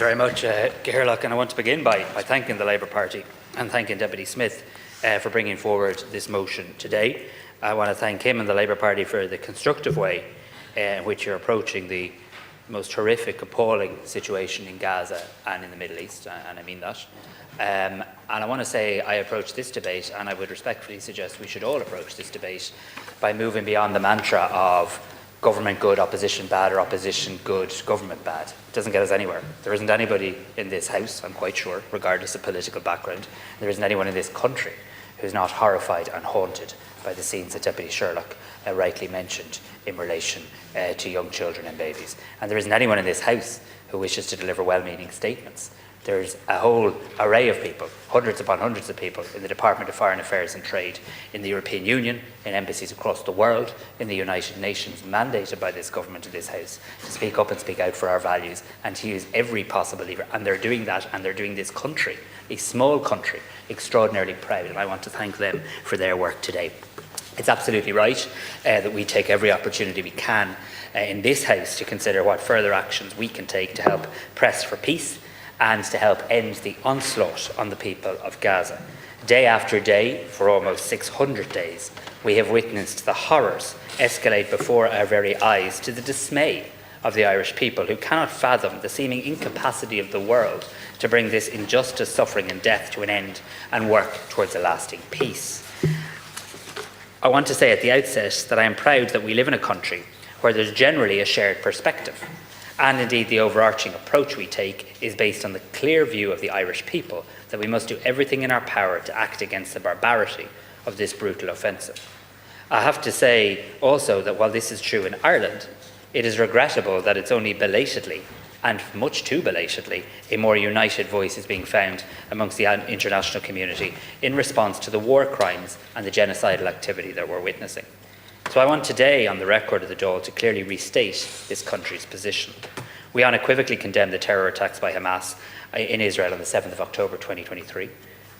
Very much, Gerlach, and I want to begin by thanking the Labour Party and thanking Deputy Smith for bringing forward this motion today. I want to thank him and the Labour Party for the constructive way in which you're approaching the most horrific, appalling situation in Gaza and in the Middle East, and I mean that. And I want to say I approach this debate, and I would respectfully suggest we should all approach this debate by moving beyond the mantra of government good, opposition bad, or opposition good, government bad. It doesn't get us anywhere. There isn't anybody in this House, I'm quite sure, regardless of political background, there isn't anyone in this country who's not horrified and haunted by the scenes that Deputy Sherlock rightly mentioned in relation to young children and babies. And there isn't anyone in this House who wishes to deliver well-meaning statements. There's a whole array of people, hundreds upon hundreds of people in the Department of Foreign Affairs and Trade, in the European Union, in embassies across the world, in the United Nations, mandated by this government and this House to speak up and speak out for our values and to use every possible lever. And they're doing that, and they're doing this country, a small country, extraordinarily proud. And I want to thank them for their work today. It's absolutely right that we take every opportunity we can in this House to consider what further actions we can take to help press for peace and to help end the onslaught on the people of Gaza. Day after day, for almost 600 days, we have witnessed the horrors escalate before our very eyes, to the dismay of the Irish people, who cannot fathom the seeming incapacity of the world to bring this injustice, suffering and death to an end and work towards a lasting peace. I want to say at the outset that I am proud that we live in a country where there's generally a shared perspective. And indeed, the overarching approach we take is based on the clear view of the Irish people that we must do everything in our power to act against the barbarity of this brutal offensive. I have to say also that while this is true in Ireland, it is regrettable that it's only belatedly, and much too belatedly, a more united voice is being found amongst the international community in response to the war crimes and the genocidal activity that we're witnessing. So I want today, on the record of the Dáil, to clearly restate this country's position. We unequivocally condemn the terror attacks by Hamas in Israel on the 7th of October 2023.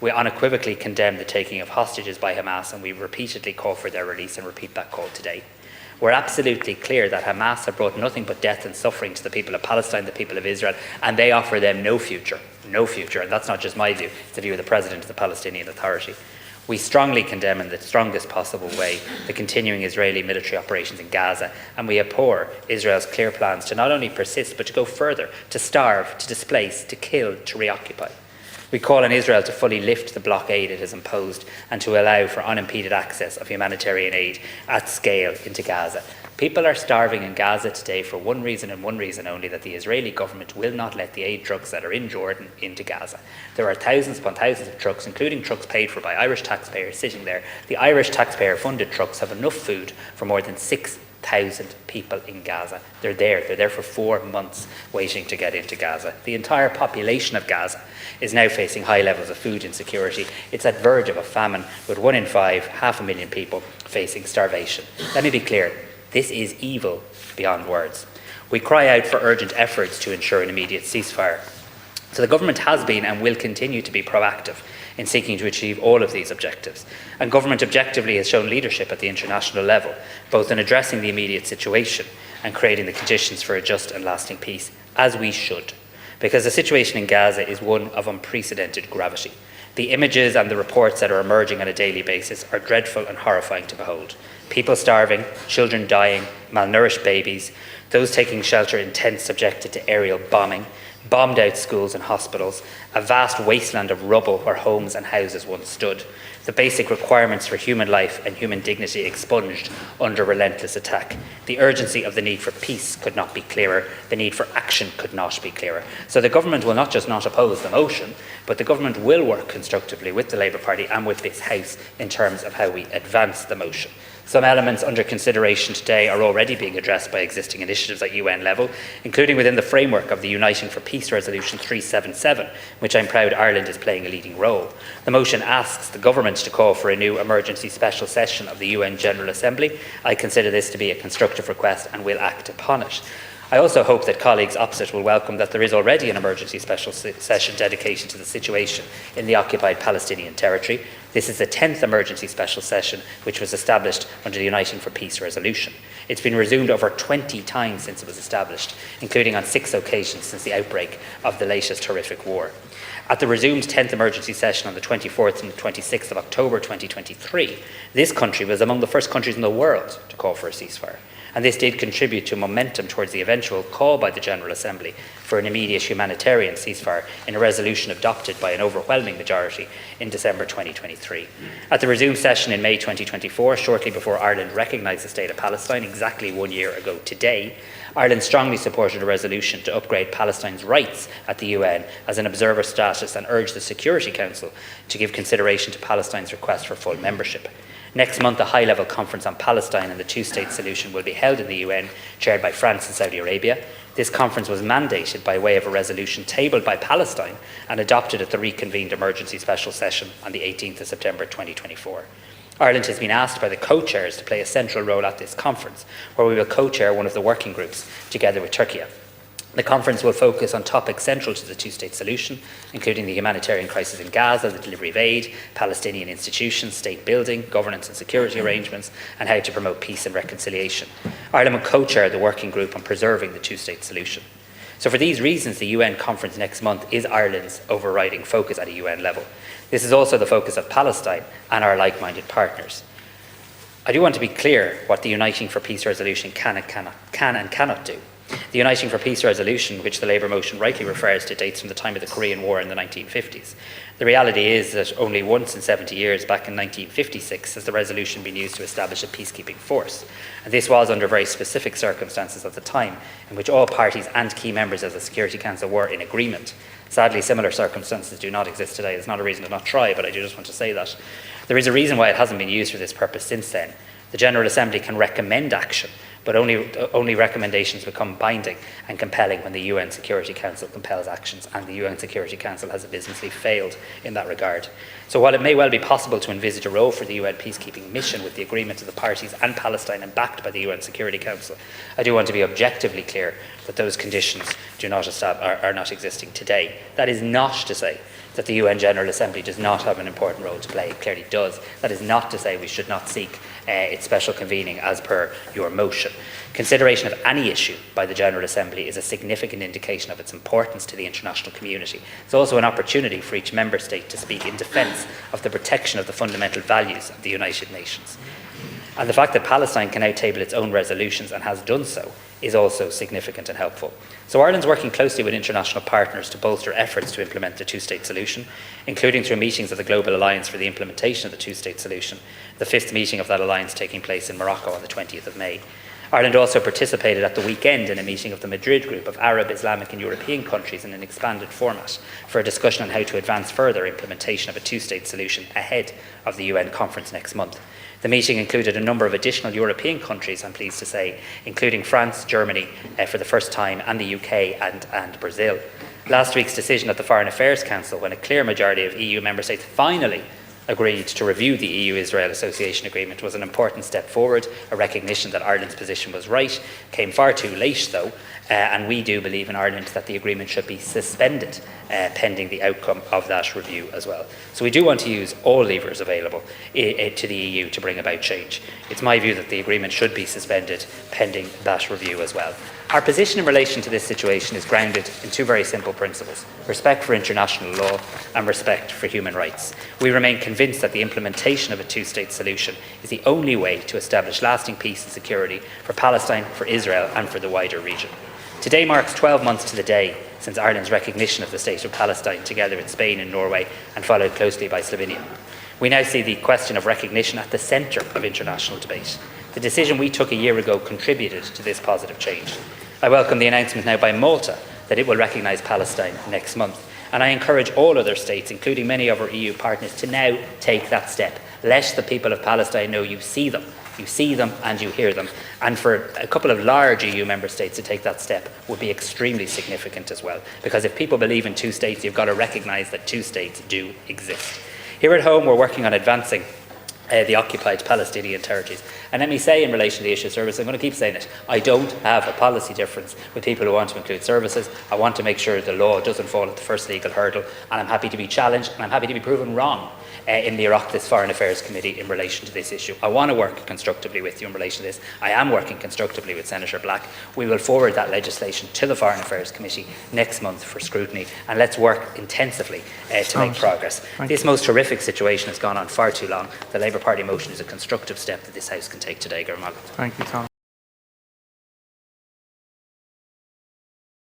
We unequivocally condemn the taking of hostages by Hamas, and we repeatedly call for their release and repeat that call today. We're absolutely clear that Hamas have brought nothing but death and suffering to the people of Palestine, the people of Israel, and they offer them no future, and that's not just my view, it's the view of the President of the Palestinian Authority. We strongly condemn in the strongest possible way the continuing Israeli military operations in Gaza, and we abhor Israel's clear plans to not only persist but to go further, to starve, to displace, to kill, to reoccupy. We call on Israel to fully lift the blockade it has imposed and to allow for unimpeded access of humanitarian aid at scale into Gaza. People are starving in Gaza today for one reason and one reason only: that the Israeli government will not let the aid trucks that are in Jordan into Gaza. There are thousands upon thousands of trucks, including trucks paid for by Irish taxpayers, sitting there. The Irish taxpayer-funded trucks have enough food for more than 6,000 people in Gaza. They're there for 4 months waiting to get into Gaza. The entire population of Gaza is now facing high levels of food insecurity. It's at verge of a famine, with 1 in 5, 500,000 people facing starvation. Let me be clear. This is evil beyond words. We cry out for urgent efforts to ensure an immediate ceasefire. So the government has been and will continue to be proactive in seeking to achieve all of these objectives. And government objectively has shown leadership at the international level, both in addressing the immediate situation and creating the conditions for a just and lasting peace, as we should. Because the situation in Gaza is one of unprecedented gravity. The images and the reports that are emerging on a daily basis are dreadful and horrifying to behold. People starving, children dying, malnourished babies, those taking shelter in tents subjected to aerial bombing, bombed out schools and hospitals, a vast wasteland of rubble where homes and houses once stood, the basic requirements for human life and human dignity expunged under relentless attack. The urgency of the need for peace could not be clearer. The need for action could not be clearer. So the government will not just not oppose the motion, but the government will work constructively with the Labour Party and with this House in terms of how we advance the motion. Some elements under consideration today are already being addressed by existing initiatives at UN level, including within the framework of the Uniting for Peace Resolution 377, which I'm proud Ireland is playing a leading role. The motion asks the government to call for a new emergency special session of the UN General Assembly. I consider this to be a constructive request and will act upon it. I also hope that colleagues opposite will welcome that there is already an emergency special session dedicated to the situation in the occupied Palestinian territory. This is the 10th emergency special session which was established under the Uniting for Peace resolution. It's been resumed over 20 times since it was established, including on 6 occasions since the outbreak of the latest horrific war. At the resumed 10th emergency session on the 24th and 26th of October 2023, this country was among the first countries in the world to call for a ceasefire. And this did contribute to momentum towards the eventual call by the General Assembly for an immediate humanitarian ceasefire in a resolution adopted by an overwhelming majority in December 2023. At the resumed session in May 2024, shortly before Ireland recognised the State of Palestine exactly 1 year ago today, Ireland strongly supported a resolution to upgrade Palestine's rights at the UN as an observer status and urged the Security Council to give consideration to Palestine's request for full membership. Next month, a high-level conference on Palestine and the two-state solution will be held in the UN, chaired by France and Saudi Arabia. This conference was mandated by way of a resolution tabled by Palestine and adopted at the reconvened emergency special session on the 18th of September 2024. Ireland has been asked by the co-chairs to play a central role at this conference, where we will co-chair one of the working groups together with Turkey. The conference will focus on topics central to the two-state solution, including the humanitarian crisis in Gaza, the delivery of aid, Palestinian institutions, state building, governance and security arrangements, and how to promote peace and reconciliation. Ireland will co-chair the working group on preserving the two-state solution. So for these reasons, the UN conference next month is Ireland's overriding focus at a UN level. This is also the focus of Palestine and our like-minded partners. I do want to be clear what the Uniting for Peace resolution can and cannot do. The Uniting for Peace resolution, which the Labour motion rightly refers to, dates from the time of the Korean War in the 1950s. The reality is that only once in 70 years, back in 1956, has the resolution been used to establish a peacekeeping force. And this was under very specific circumstances at the time, in which all parties and key members of the Security Council were in agreement. Sadly, similar circumstances do not exist today. It's not a reason to not try, but I do just want to say that. There is a reason why it hasn't been used for this purpose since then. The General Assembly can recommend action, but only recommendations become binding and compelling when the UN Security Council compels actions, and the UN Security Council has abysmally failed in that regard. So while it may well be possible to envisage a role for the UN peacekeeping mission with the agreement of the parties and Palestine and backed by the UN Security Council, I do want to be objectively clear that those conditions are not existing today. That is not to say that the UN General Assembly does not have an important role to play. It clearly does. That is not to say we should not seek its special convening as per your motion. Consideration of any issue by the General Assembly is a significant indication of its importance to the international community. It's also an opportunity for each member state to speak in defence of the protection of the fundamental values of the United Nations. And the fact that Palestine can now table its own resolutions and has done so is also significant and helpful. So Ireland's working closely with international partners to bolster efforts to implement the two-state solution, including through meetings of the Global Alliance for the Implementation of the Two-State Solution, the 5th meeting of that alliance taking place in Morocco on the 20th of May. Ireland also participated at the weekend in a meeting of the Madrid Group of Arab, Islamic and European countries in an expanded format for a discussion on how to advance further implementation of a two-state solution ahead of the UN conference next month. The meeting included a number of additional European countries, I'm pleased to say, including France, Germany for the first time, and the UK and Brazil. Last week's decision at the Foreign Affairs Council, when a clear majority of EU member states finally agreed to review the EU-Israel Association Agreement, was an important step forward, a recognition that Ireland's position was right. Came far too late, though, and we do believe in Ireland that the agreement should be suspended pending the outcome of that review as well. So we do want to use all levers available to the EU to bring about change. It's my view that the agreement should be suspended pending that review as well. Our position in relation to this situation is grounded in two very simple principles: respect for international law and respect for human rights. We remain convinced that the implementation of a two-state solution is the only way to establish lasting peace and security for Palestine, for Israel and for the wider region. Today marks 12 months to the day since Ireland's recognition of the State of Palestine, together with Spain and Norway, and followed closely by Slovenia. We now see the question of recognition at the centre of international debate. The decision we took a year ago contributed to this positive change. I welcome the announcement now by Malta that it will recognise Palestine next month, and I encourage all other states, including many of our EU partners, to now take that step. Let the people of Palestine know you see them and you hear them. And for a couple of large EU member states to take that step would be extremely significant as well, because if people believe in two states, you've got to recognise that two states do exist. Here at home, we're working on advancing the occupied Palestinian territories. And let me say in relation to the issue of services, I'm going to keep saying it, I don't have a policy difference with people who want to include services. I want to make sure the law doesn't fall at the first legal hurdle, and I'm happy to be challenged and I'm happy to be proven wrong in the Oireachtas Foreign Affairs Committee in relation to this issue. I want to work constructively with you in relation to this. I am working constructively with Senator Black. We will forward that legislation to the Foreign Affairs Committee next month for scrutiny, and let's work intensively to make progress. This most horrific situation has gone on far too long. The Labour Party motion is a constructive step that this House can take today. Thank you, Tom.